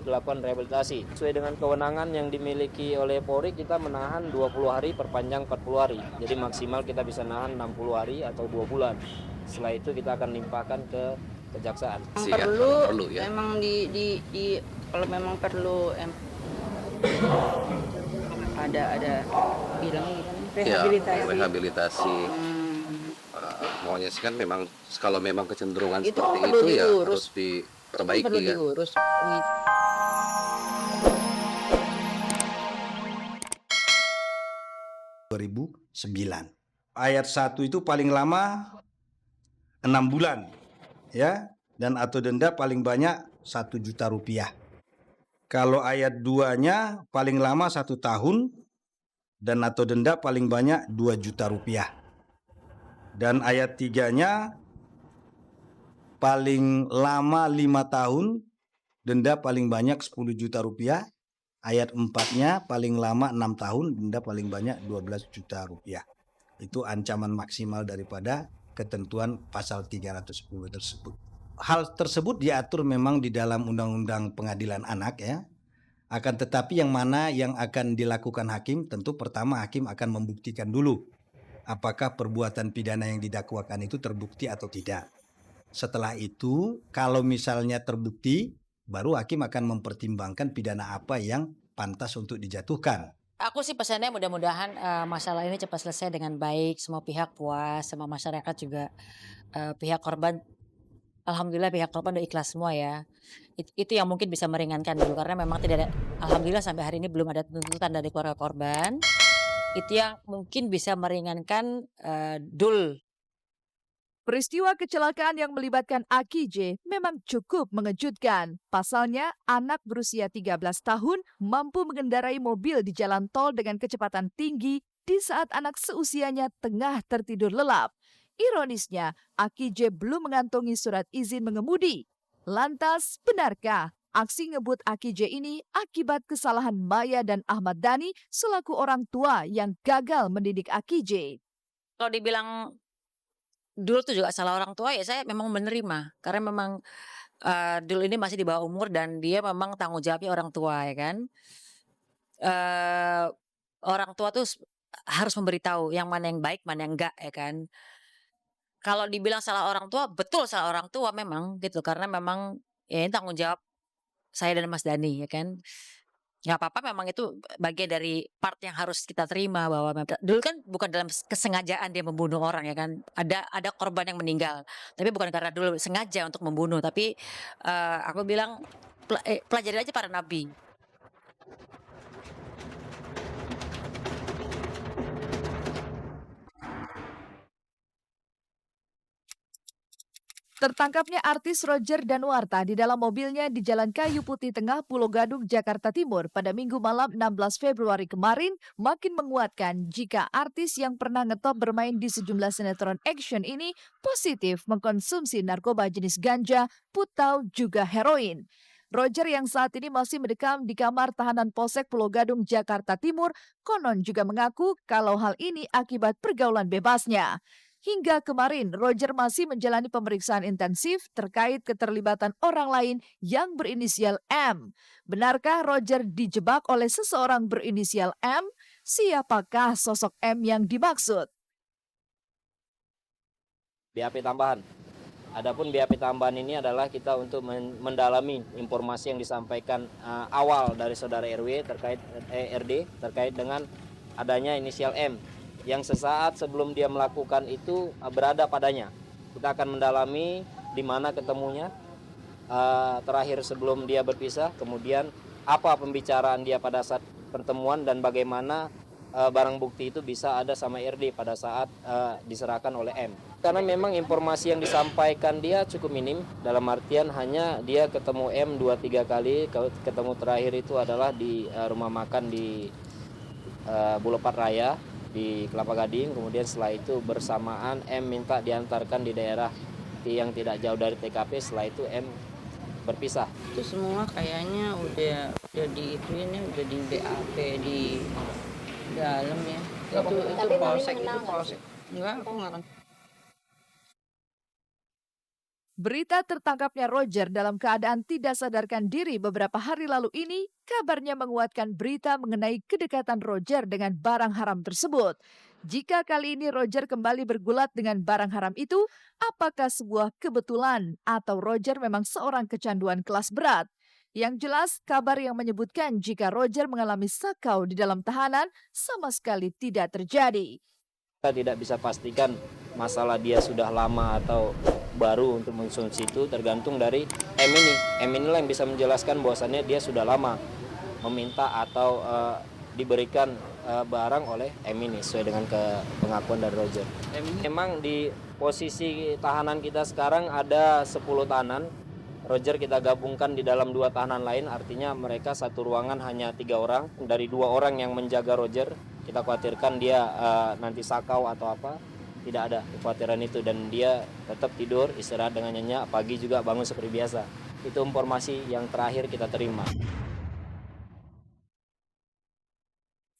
itu dilakukan rehabilitasi. Sesuai dengan kewenangan yang dimiliki oleh Polri, kita menahan 20 hari perpanjang 40 hari. Jadi maksimal kita bisa nahan 60 hari atau 2 bulan. Setelah itu kita akan limpahkan ke kejaksaan. Perlu ya. memang kalau memang perlu ada bilang rehabilitasi. Maunya sih kan memang kalau memang kecenderungan itu seperti perlu itu diurus. Ya harus diperbaiki perlu kan. diurus. 2009. Ayat 1 itu paling lama 6 bulan ya, dan atau denda paling banyak 1 juta rupiah. Kalau ayat 2-nya paling lama 1 tahun dan atau denda paling banyak 2 juta rupiah. Dan ayat 3-nya paling lama 5 tahun, denda paling banyak 10 juta rupiah. Ayat 4-nya paling lama 6 tahun, denda paling banyak 12 juta rupiah. Itu ancaman maksimal daripada ketentuan pasal 310 tersebut. Hal tersebut diatur memang di dalam Undang-Undang Pengadilan Anak ya. Akan tetapi yang mana yang akan dilakukan hakim, tentu pertama hakim akan membuktikan dulu apakah perbuatan pidana yang didakwakan itu terbukti atau tidak. Setelah itu, kalau misalnya terbukti, baru hakim akan mempertimbangkan pidana apa yang pantas untuk dijatuhkan. Aku sih pesannya mudah-mudahan masalah ini cepat selesai dengan baik, semua pihak puas, sama masyarakat juga, pihak korban, alhamdulillah pihak korban udah ikhlas semua ya. Itu yang mungkin bisa meringankan dulu karena memang tidak ada, alhamdulillah sampai hari ini belum ada tuntutan dari keluarga korban. Itu yang mungkin bisa meringankan Dul. Peristiwa kecelakaan yang melibatkan Aki J memang cukup mengejutkan. Pasalnya, anak berusia 13 tahun mampu mengendarai mobil di jalan tol dengan kecepatan tinggi di saat anak seusianya tengah tertidur lelap. Ironisnya, Aki J belum mengantongi surat izin mengemudi. Lantas, benarkah aksi ngebut Aki J ini akibat kesalahan Maya dan Ahmad Dhani selaku orang tua yang gagal mendidik Aki J? Kalau dibilang Dul tuh juga salah orang tua ya saya memang menerima karena memang Dul ini masih di bawah umur dan dia memang tanggung jawabnya orang tua ya kan. Orang tua tuh harus memberitahu yang mana yang baik mana yang enggak ya kan. Kalau dibilang salah orang tua, betul salah orang tua memang gitu karena memang ya ini tanggung jawab saya dan Mas Dhani ya kan. Nggak apa-apa memang itu bagian dari part yang harus kita terima bahwa dulu kan bukan dalam kesengajaan dia membunuh orang ya kan. Ada korban yang meninggal. Tapi bukan karena dulu sengaja untuk membunuh, tapi aku bilang pelajari aja para nabi. Tertangkapnya artis Roger Danuarta di dalam mobilnya di Jalan Kayu Putih Tengah, Pulau Gadung, Jakarta Timur pada Minggu malam 16 Februari kemarin makin menguatkan jika artis yang pernah ngetop bermain di sejumlah sinetron action ini positif mengkonsumsi narkoba jenis ganja, putau, juga heroin. Roger yang saat ini masih mendekam di kamar tahanan Polsek Pulau Gadung, Jakarta Timur, konon juga mengaku kalau hal ini akibat pergaulan bebasnya. Hingga kemarin, Roger masih menjalani pemeriksaan intensif terkait keterlibatan orang lain yang berinisial M. Benarkah Roger dijebak oleh seseorang berinisial M? Siapakah sosok M yang dimaksud? BAP tambahan. Adapun BAP tambahan ini adalah kita untuk mendalami informasi yang disampaikan awal dari saudara RW terkait RD terkait dengan adanya inisial M yang sesaat sebelum dia melakukan itu berada padanya. Kita akan mendalami di mana ketemunya terakhir sebelum dia berpisah, kemudian apa pembicaraan dia pada saat pertemuan dan bagaimana barang bukti itu bisa ada sama RD pada saat diserahkan oleh M. Karena memang informasi yang disampaikan dia cukup minim, dalam artian hanya dia ketemu M 2-3 kali, ketemu terakhir itu adalah di rumah makan di Boulevard Raya di Kelapa Gading, kemudian setelah itu bersamaan M minta diantarkan di daerah yang tidak jauh dari TKP, setelah itu M berpisah. Itu semua kayaknya udah di itu ini udah di BAP di dalam ya. Itu polsek. Enggak, aku nggak. Berita tertangkapnya Roger dalam keadaan tidak sadarkan diri beberapa hari lalu ini kabarnya menguatkan berita mengenai kedekatan Roger dengan barang haram tersebut. Jika kali ini Roger kembali bergulat dengan barang haram itu, apakah sebuah kebetulan atau Roger memang seorang kecanduan kelas berat? Yang jelas, kabar yang menyebutkan jika Roger mengalami sakau di dalam tahanan sama sekali tidak terjadi. Kita tidak bisa pastikan masalah dia sudah lama atau baru untuk mengkonsumsi itu, tergantung dari M ini. M inilah yang bisa menjelaskan bahwasannya dia sudah lama meminta atau diberikan barang oleh M ini sesuai dengan pengakuan dari Roger. Memang di posisi tahanan kita sekarang ada 10 tahanan. Roger kita gabungkan di dalam 2 tahanan lain, artinya mereka satu ruangan hanya 3 orang. Dari 2 orang yang menjaga Roger, kita khawatirkan dia nanti sakau atau apa. Tidak ada kekhawatiran itu, dan dia tetap tidur, istirahat dengan nyenyak, pagi juga bangun seperti biasa. Itu informasi yang terakhir kita terima.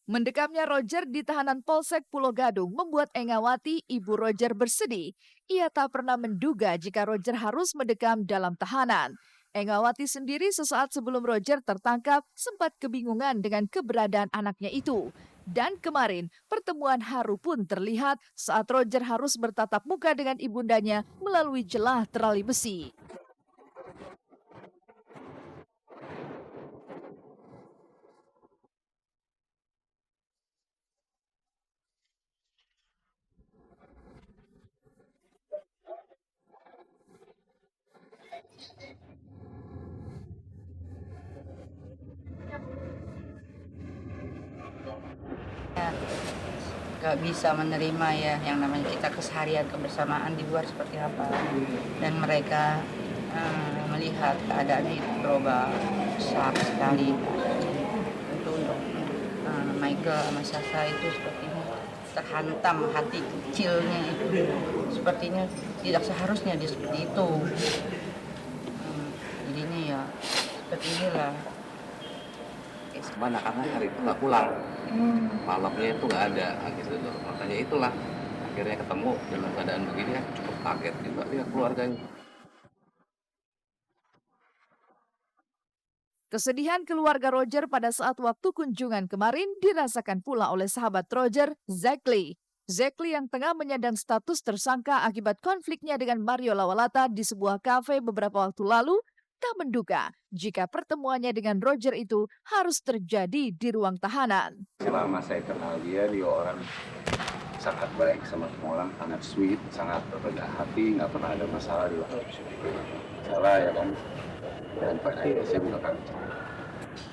Mendekamnya Roger di tahanan Polsek Pulau Gadung membuat Engawati, ibu Roger, bersedih. Ia tak pernah menduga jika Roger harus mendekam dalam tahanan. Engawati sendiri sesaat sebelum Roger tertangkap sempat kebingungan dengan keberadaan anaknya itu. Dan kemarin, pertemuan haru pun terlihat saat Roger harus bertatap muka dengan ibundanya melalui jelah terali besi. Gak bisa menerima ya yang namanya kita keseharian kebersamaan di luar seperti apa, dan mereka melihat keadaannya itu berubah besar sekali. Untuk Michael sama Sasa itu sepertinya terhantam hati kecilnya itu, sepertinya tidak seharusnya dia seperti itu. Jadinya ya seperti inilah. Mana karena hari itu nggak pulang, malamnya itu nggak ada gitu loh. Makanya itulah akhirnya ketemu dalam keadaan begini, kan cukup kaget juga ya keluarganya. Kesedihan keluarga Roger pada saat waktu kunjungan kemarin dirasakan pula oleh sahabat Roger, Zakli. Zakli yang tengah menyandang status tersangka akibat konfliknya dengan Mario Lawalata di sebuah kafe beberapa waktu lalu, tak menduga jika pertemuannya dengan Roger itu harus terjadi di ruang tahanan. Selama saya kenal dia orang sangat baik sama semua orang, sangat sweet, sangat berbelah hati, nggak pernah ada masalah di luar. Salah ya kan? Dan pada akhirnya saya mengatakan,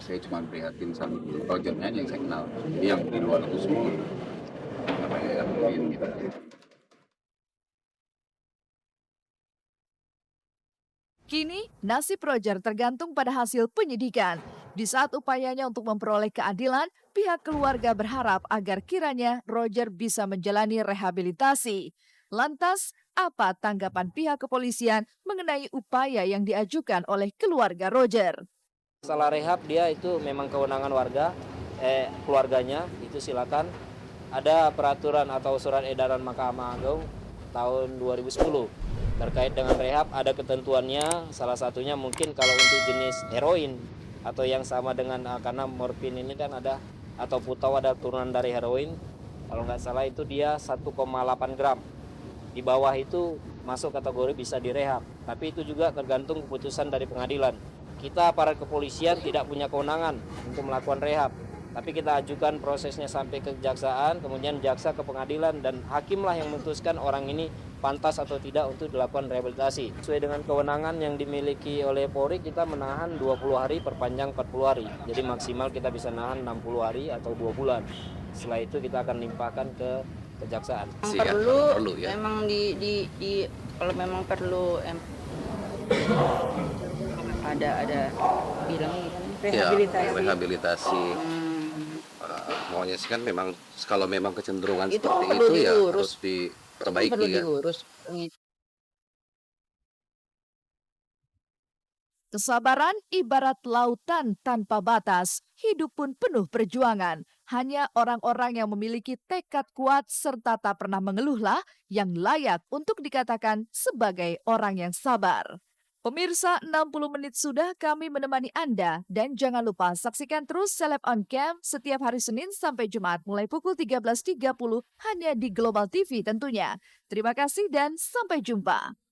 saya cuma prihatin sama Rogernya yang saya kenal, yang di luar itu semua. Apa yang mungkin gitu. Kini, nasib Roger tergantung pada hasil penyidikan. Di saat upayanya untuk memperoleh keadilan, pihak keluarga berharap agar kiranya Roger bisa menjalani rehabilitasi. Lantas, apa tanggapan pihak kepolisian mengenai upaya yang diajukan oleh keluarga Roger? Masalah rehab dia itu memang kewenangan warga, keluarganya itu silakan. Ada peraturan atau surat edaran Mahkamah Agung tahun 2010. Terkait dengan rehab ada ketentuannya, salah satunya mungkin kalau untuk jenis heroin atau yang sama dengan karena morfin ini kan ada, atau putau ada turunan dari heroin, kalau nggak salah itu dia 1,8 gram. Di bawah itu masuk kategori bisa direhab, tapi itu juga tergantung keputusan dari pengadilan. Kita para kepolisian tidak punya kewenangan untuk melakukan rehab, tapi kita ajukan prosesnya sampai ke kejaksaan, kemudian jaksa ke pengadilan, dan hakimlah yang memutuskan orang ini pantas atau tidak untuk dilakukan rehabilitasi. Sesuai dengan kewenangan yang dimiliki oleh Polri, kita menahan 20 hari, perpanjang 40 hari. Jadi maksimal kita bisa nahan 60 hari atau 2 bulan. Setelah itu kita akan limpahkan ke kejaksaan. Perlu ya. memang di kalau memang perlu ada bilangnya rehabilitasi. Ya, rehabilitasi. Maunya sih kan memang kalau memang kecenderungan Itu seperti perlu itu ya diurus. harus diperbaiki Perlu kan. diurus. Kesabaran ibarat lautan tanpa batas, hidup pun penuh perjuangan. hanya orang-orang yang memiliki tekad kuat serta tak pernah mengeluhlah yang layak untuk dikatakan sebagai orang yang sabar. Pemirsa, 60 menit sudah kami menemani Anda dan jangan lupa saksikan terus Seleb on Cam setiap hari Senin sampai Jumat mulai pukul 13.30 hanya di Global TV tentunya. Terima kasih dan sampai jumpa.